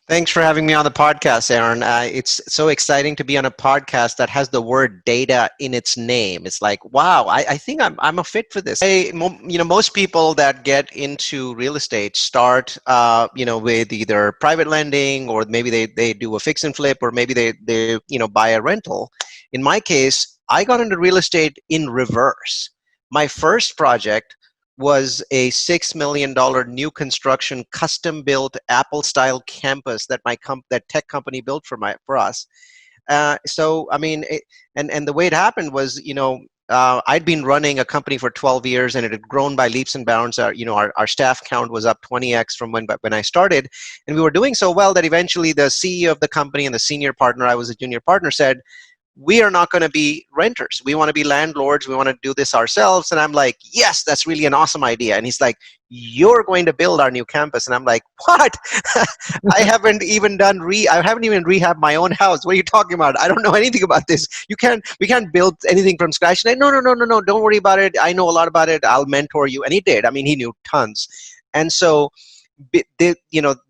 Thanks for having me on the podcast, Aaron. It's so exciting to be on a podcast that has the word data in its name. It's like, wow, I think I'm a fit for this. Most people that get into real estate start, with either private lending, or maybe they do a fix and flip, or maybe they buy a rental. In my case, I got into real estate in reverse. My first project was a $6 million new construction, custom built Apple style campus that that tech company built for us. And the way it happened was, I'd been running a company for 12 years, and it had grown by leaps and bounds. Our staff count was up 20x from when I started, and we were doing so well that eventually the CEO of the company and the senior partner, I was a junior partner, said, we are not going to be renters. We want to be landlords. We want to do this ourselves. And I'm like, yes, that's really an awesome idea. And he's like, you're going to build our new campus. And I'm like, what? I haven't even rehabbed my own house. What are you talking about? I don't know anything about this. We can't build anything from scratch. And no, don't worry about it. I know a lot about it. I'll mentor you. And he did. I mean, he knew tons. And so,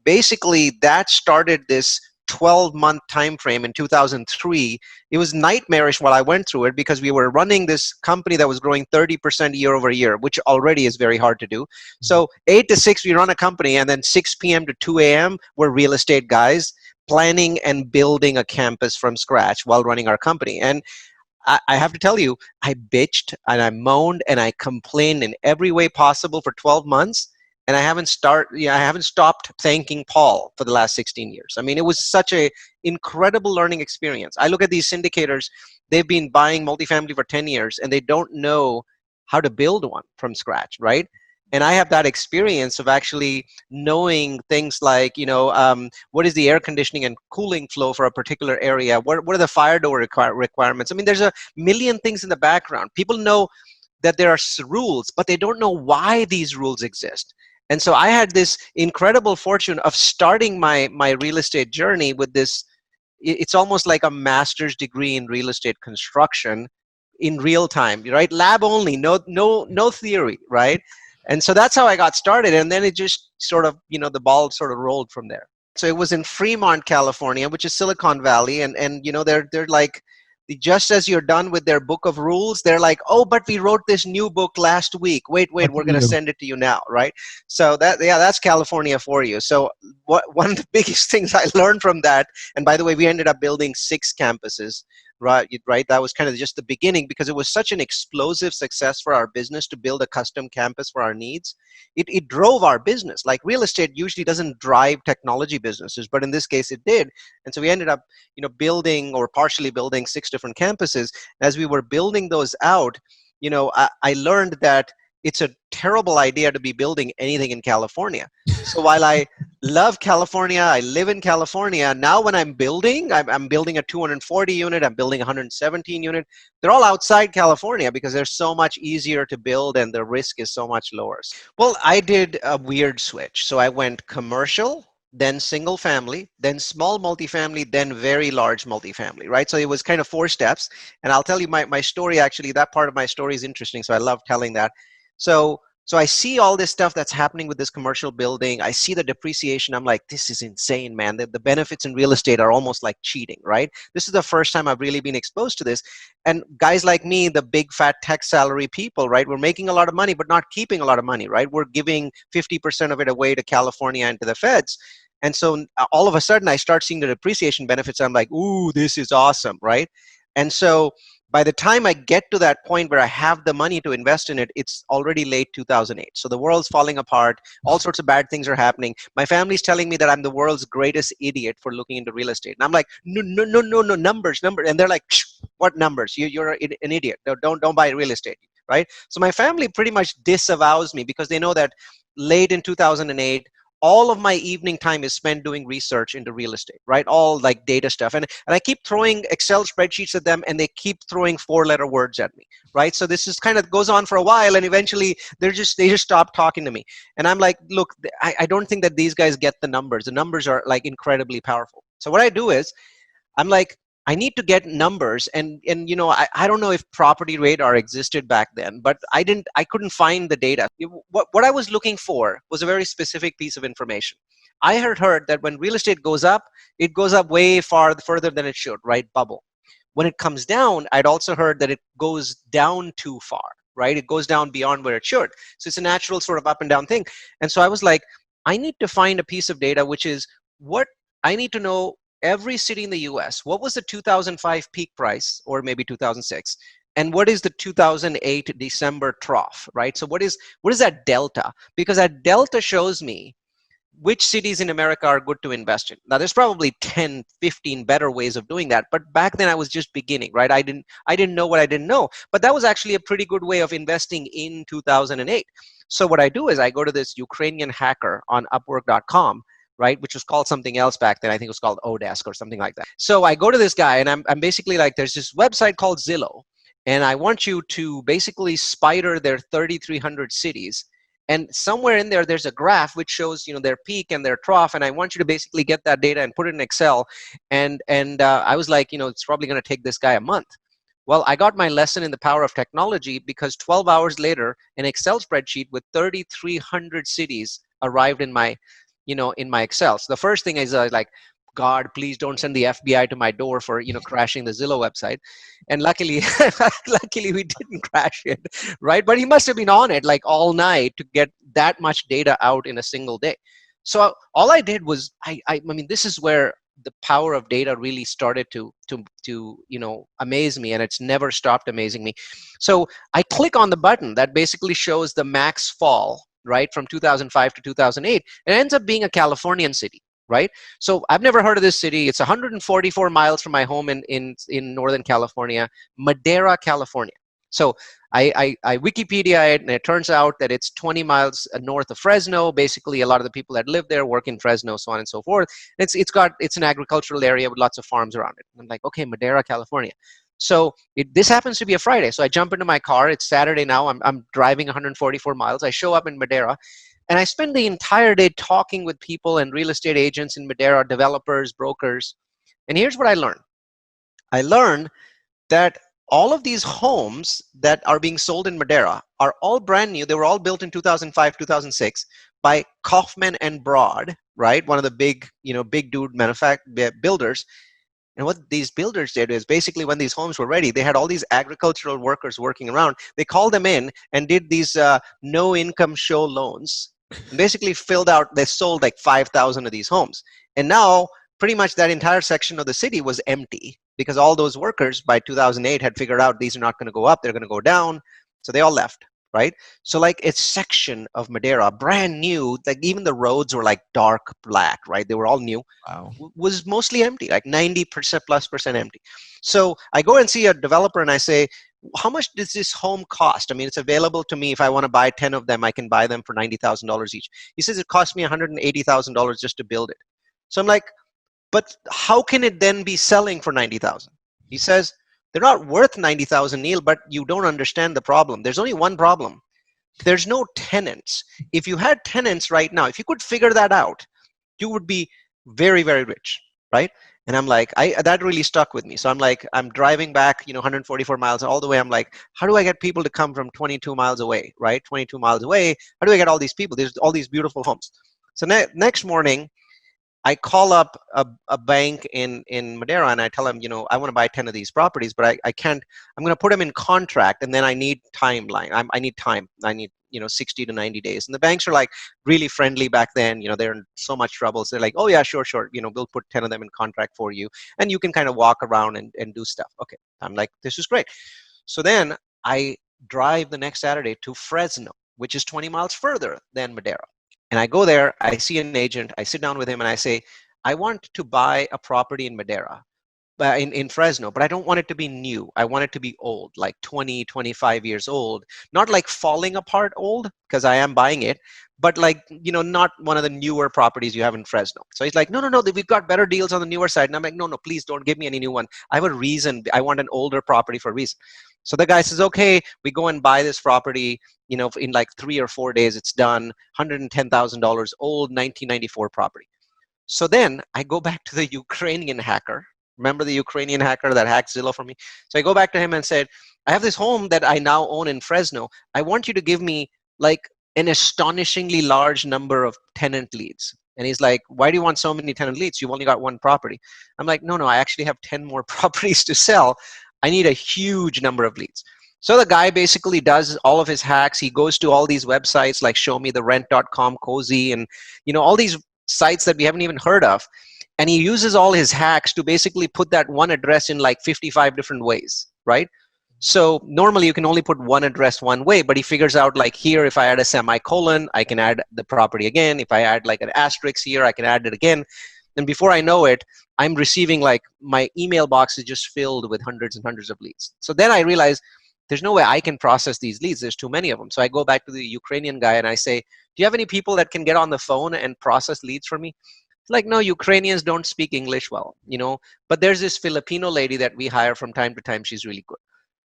basically that started this 12-month time frame in 2003. It was nightmarish while I went through it, because we were running this company that was growing 30% year over year, which already is very hard to do. So 8 to 6 we run a company, and then 6 p.m. to 2 a.m. we're real estate guys planning and building a campus from scratch while running our company. And I have to tell you, I bitched and I moaned and I complained in every way possible for 12 months. And I haven't stopped thanking Paul for the last 16 years. I mean, it was such a incredible learning experience. I look at these syndicators, they've been buying multifamily for 10 years, and they don't know how to build one from scratch, right? And I have that experience of actually knowing things like, what is the air conditioning and cooling flow for a particular area? What are the fire door requirements? I mean, there's a million things in the background. People know that there are rules, but they don't know why these rules exist. And so I had this incredible fortune of starting my real estate journey with this. It's almost like a master's degree in real estate construction in real time, right? Lab only, no theory, right? And so that's how I got started. And then it just sort of, the ball sort of rolled from there. So it was in Fremont, California, which is Silicon Valley. And they're like, just as you're done with their book of rules, they're like, oh, but we wrote this new book last week. Wait, we're going to send it to you now, right? So that's California for you. So one of the biggest things I learned from that, and by the way, we ended up building 6 campuses, right? That was kind of just the beginning, because it was such an explosive success for our business to build a custom campus for our needs. It drove our business. Like, real estate usually doesn't drive technology businesses, but in this case it did. And so we ended up, building or partially building 6 different campuses. As we were building those out, I learned that it's a terrible idea to be building anything in California. So while I love California, I live in California, now when I'm building a 240 unit, I'm building a 117 unit. They're all outside California because they're so much easier to build and the risk is so much lower. Well, I did a weird switch. So I went commercial, then single family, then small multifamily, then very large multifamily, right? So it was kind of 4 steps. And I'll tell you my story, actually, that part of my story is interesting. So I love telling that. So I see all this stuff that's happening with this commercial building. I see the depreciation. I'm like, this is insane, man. The benefits in real estate are almost like cheating, right? This is the first time I've really been exposed to this. And guys like me, the big fat tech salary people, right? We're making a lot of money, but not keeping a lot of money, right? We're giving 50% of it away to California and to the feds. And so all of a sudden I start seeing the depreciation benefits. I'm like, ooh, this is awesome, right? And so by the time I get to that point where I have the money to invest in it, it's already late 2008. So the world's falling apart. All sorts of bad things are happening. My family's telling me that I'm the world's greatest idiot for looking into real estate. And I'm like, no, numbers. And they're like, what numbers? You're an idiot. Don't buy real estate, right? So my family pretty much disavows me because they know that late in 2008, all of my evening time is spent doing research into real estate, right? All like data stuff. And I keep throwing Excel spreadsheets at them and they keep throwing 4-letter words at me, right? So this is kind of goes on for a while and eventually they just stop talking to me. And I'm like, look, I don't think that these guys get the numbers. The numbers are like incredibly powerful. So what I do is I'm like, I need to get numbers and I don't know if property radar existed back then, but I couldn't find the data. What I was looking for was a very specific piece of information. I had heard that when real estate goes up, it goes up way further than it should, right? Bubble. When it comes down, I'd also heard that it goes down too far, right? It goes down beyond where it should. So it's a natural sort of up and down thing. And so I was like, I need to find a piece of data, which is what I need to know every city in the US. What was the 2005 peak price, or maybe 2006? And what is the 2008 December trough, right? So what is that delta? Because that delta shows me which cities in America are good to invest in. Now, there's probably 10, 15 better ways of doing that, but back then I was just beginning, right? I didn't know what I didn't know, but that was actually a pretty good way of investing in 2008. So what I do is I go to this Ukrainian hacker on Upwork.com, right, which was called something else back then. I think it was called Odesk or something like that. So I go to this guy, and I'm basically like, there's this website called Zillow, and I want you to basically spider their 3,300 cities. And somewhere in there, there's a graph which shows, their peak and their trough. And I want you to basically get that data and put it in Excel. And I was like, it's probably going to take this guy a month. Well, I got my lesson in the power of technology, because 12 hours later, an Excel spreadsheet with 3,300 cities arrived in my, in my Excel. So the first thing is like, God, please don't send the FBI to my door for crashing the Zillow website. And luckily, luckily we didn't crash it, right? But he must have been on it like all night to get that much data out in a single day. So all I did was, I mean, this is where the power of data really started to amaze me, and it's never stopped amazing me. So I click on the button that basically shows the max fall, right, from 2005 to 2008. It ends up being a Californian city. Right? So I've never heard of this city. It's 144 miles from my home in Northern California, Madera, California. So I Wikipedia it, and it turns out that it's 20 miles north of Fresno. Basically, a lot of the people that live there work in Fresno, so on and so forth. It's an agricultural area with lots of farms around it. I'm like, okay, Madera, California. So this happens to be a Friday. So I jump into my car. It's Saturday now. I'm driving 144 miles. I show up in Madera. And I spend the entire day talking with people and real estate agents in Madera, developers, brokers. And here's what I learned. I learned that all of these homes that are being sold in Madera are all brand new. They were all built in 2005, 2006 by Kaufman and Broad, right? One of the big dude builders. And what these builders did is basically, when these homes were ready, they had all these agricultural workers working around. They called them in and did these no income show loans. And basically they sold like 5,000 of these homes. And now pretty much that entire section of the city was empty, because all those workers by 2008 had figured out these are not going to go up, they're going to go down. So they all left, right? So like a section of Madera, brand new, like even the roads were like dark black, right? They were all new. Wow. Was mostly empty, like 90% plus percent empty. So I go and see a developer and I say, how much does this home cost? I mean, it's available to me. If I want to buy 10 of them, I can buy them for $90,000 each. He says it cost me $180,000 just to build it. So I'm like, but how can it then be selling for $90,000? He says, they're not worth $90,000, Neal, but you don't understand the problem. There's only one problem. There's no tenants. If you had tenants right now, if you could figure that out, you would be very, very rich, right? And I'm like, that really stuck with me. So I'm like, I'm driving back, 144 miles all the way. I'm like, how do I get people to come from 22 miles away, right? 22 miles away. How do I get all these people? There's all these beautiful homes. So next morning, I call up a bank in Madera and I tell them, I want to buy 10 of these properties, but I can't, I'm going to put them in contract, and then I need timeline. I need time. I need, 60 to 90 days. And the banks are like really friendly back then. They're in so much trouble. So they're like, oh yeah, sure. We'll put 10 of them in contract for you. And you can kind of walk around and do stuff. Okay. I'm like, this is great. So then I drive the next Saturday to Fresno, which is 20 miles further than Madera. And I go there, I see an agent, I sit down with him and I say, I want to buy a property in Madera, in Fresno, but I don't want it to be new. I want it to be old, like 20, 25 years old. Not like falling apart old, because I am buying it, but like, not one of the newer properties you have in Fresno. So he's like, no, we've got better deals on the newer side. And I'm like, no, please don't give me any new one. I have a reason. I want an older property for a reason. So the guy says, okay, we go and buy this property, in like 3 or 4 days, it's done, $110,000, old 1994 property. So then I go back to the Ukrainian hacker. Remember the Ukrainian hacker that hacked Zillow for me? So I go back to him and said, I have this home that I now own in Fresno. I want you to give me like an astonishingly large number of tenant leads. And he's like, why do you want so many tenant leads? You've only got one property. I'm like, no, I actually have 10 more properties to sell. I need a huge number of leads. So the guy basically does all of his hacks. He goes to all these websites like showmetherent.com, Cozy, and all these sites that we haven't even heard of. And he uses all his hacks to basically put that one address in like 55 different ways, right? So normally you can only put one address one way, but he figures out like here, if I add a semicolon, I can add the property again. If I add like an asterisk here, I can add it again. And before I know it, I'm receiving like my email box is just filled with hundreds and hundreds of leads. So then I realize there's no way I can process these leads. There's too many of them. So I go back to the Ukrainian guy and I say, do you have any people that can get on the phone and process leads for me? Like, no, Ukrainians don't speak English well, but there's this Filipino lady that we hire from time to time. She's really good.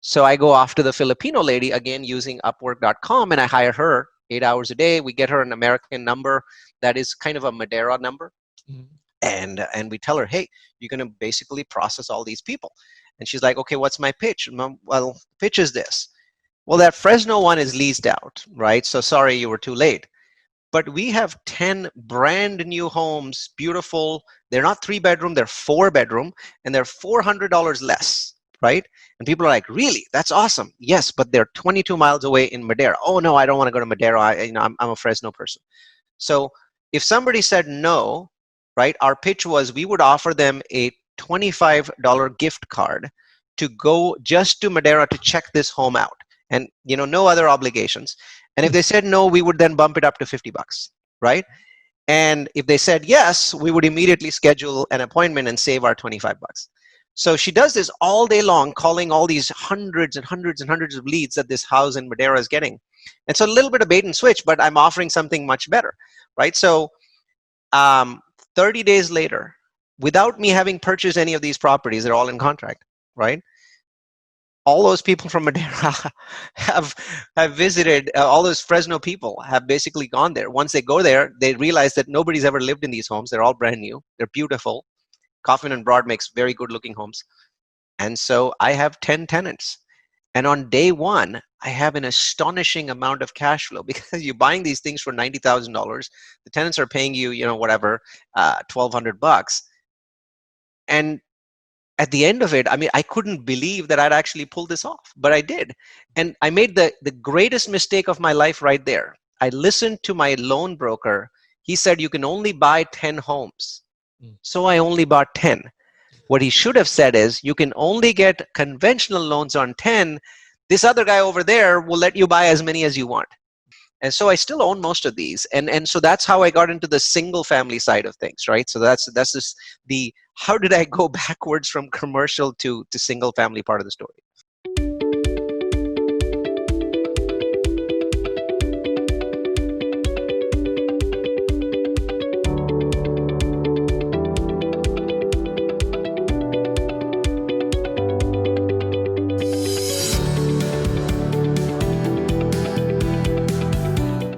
So I go after the Filipino lady again using Upwork.com, and I hire her 8 hours a day. We get her an American number that is kind of a Madeira number. Mm-hmm. And we tell her, hey, you're going to basically process all these people. And she's like, okay, what's my pitch? Well, pitch is this. Well, that Fresno one is leased out, right? So sorry, you were too late. But we have 10 brand new homes, beautiful. They're not 3-bedroom, they're 4-bedroom, and they're $400 less, right? And people are like, really? That's awesome. Yes, but they're 22 miles away in Madeira. Oh, no, I don't want to go to Madeira. I'm a Fresno person. So if somebody said no, right, our pitch was we would offer them a $25 gift card to go just to Madeira to check this home out. And, no other obligations. And if they said no, we would then bump it up to $50, right? And if they said yes, we would immediately schedule an appointment and save our $25. So she does this all day long, calling all these hundreds and hundreds and hundreds of leads that this house in Madeira is getting. And so a little bit of bait and switch, but I'm offering something much better, right? So 30 days later, without me having purchased any of these properties, they're all in contract, right? All those people from Madeira have visited, all those Fresno people have basically gone there. Once they go there, they realize that nobody's ever lived in these homes. They're all brand new. They're beautiful. Coffin and Broad makes very good looking homes. And so I have 10 tenants. And on day one, I have an astonishing amount of cash flow because you're buying these things for $90,000. The tenants are paying you, whatever, $1,200. And at the end of it, I couldn't believe that I'd actually pulled this off, but I did. And I made the greatest mistake of my life right there. I listened to my loan broker. He said, you can only buy 10 homes. So I only bought 10. What he should have said is, you can only get conventional loans on 10. This other guy over there will let you buy as many as you want. And so I still own most of these. And so that's how I got into the single family side of things, right? So that's just how did I go backwards from commercial to single family part of the story?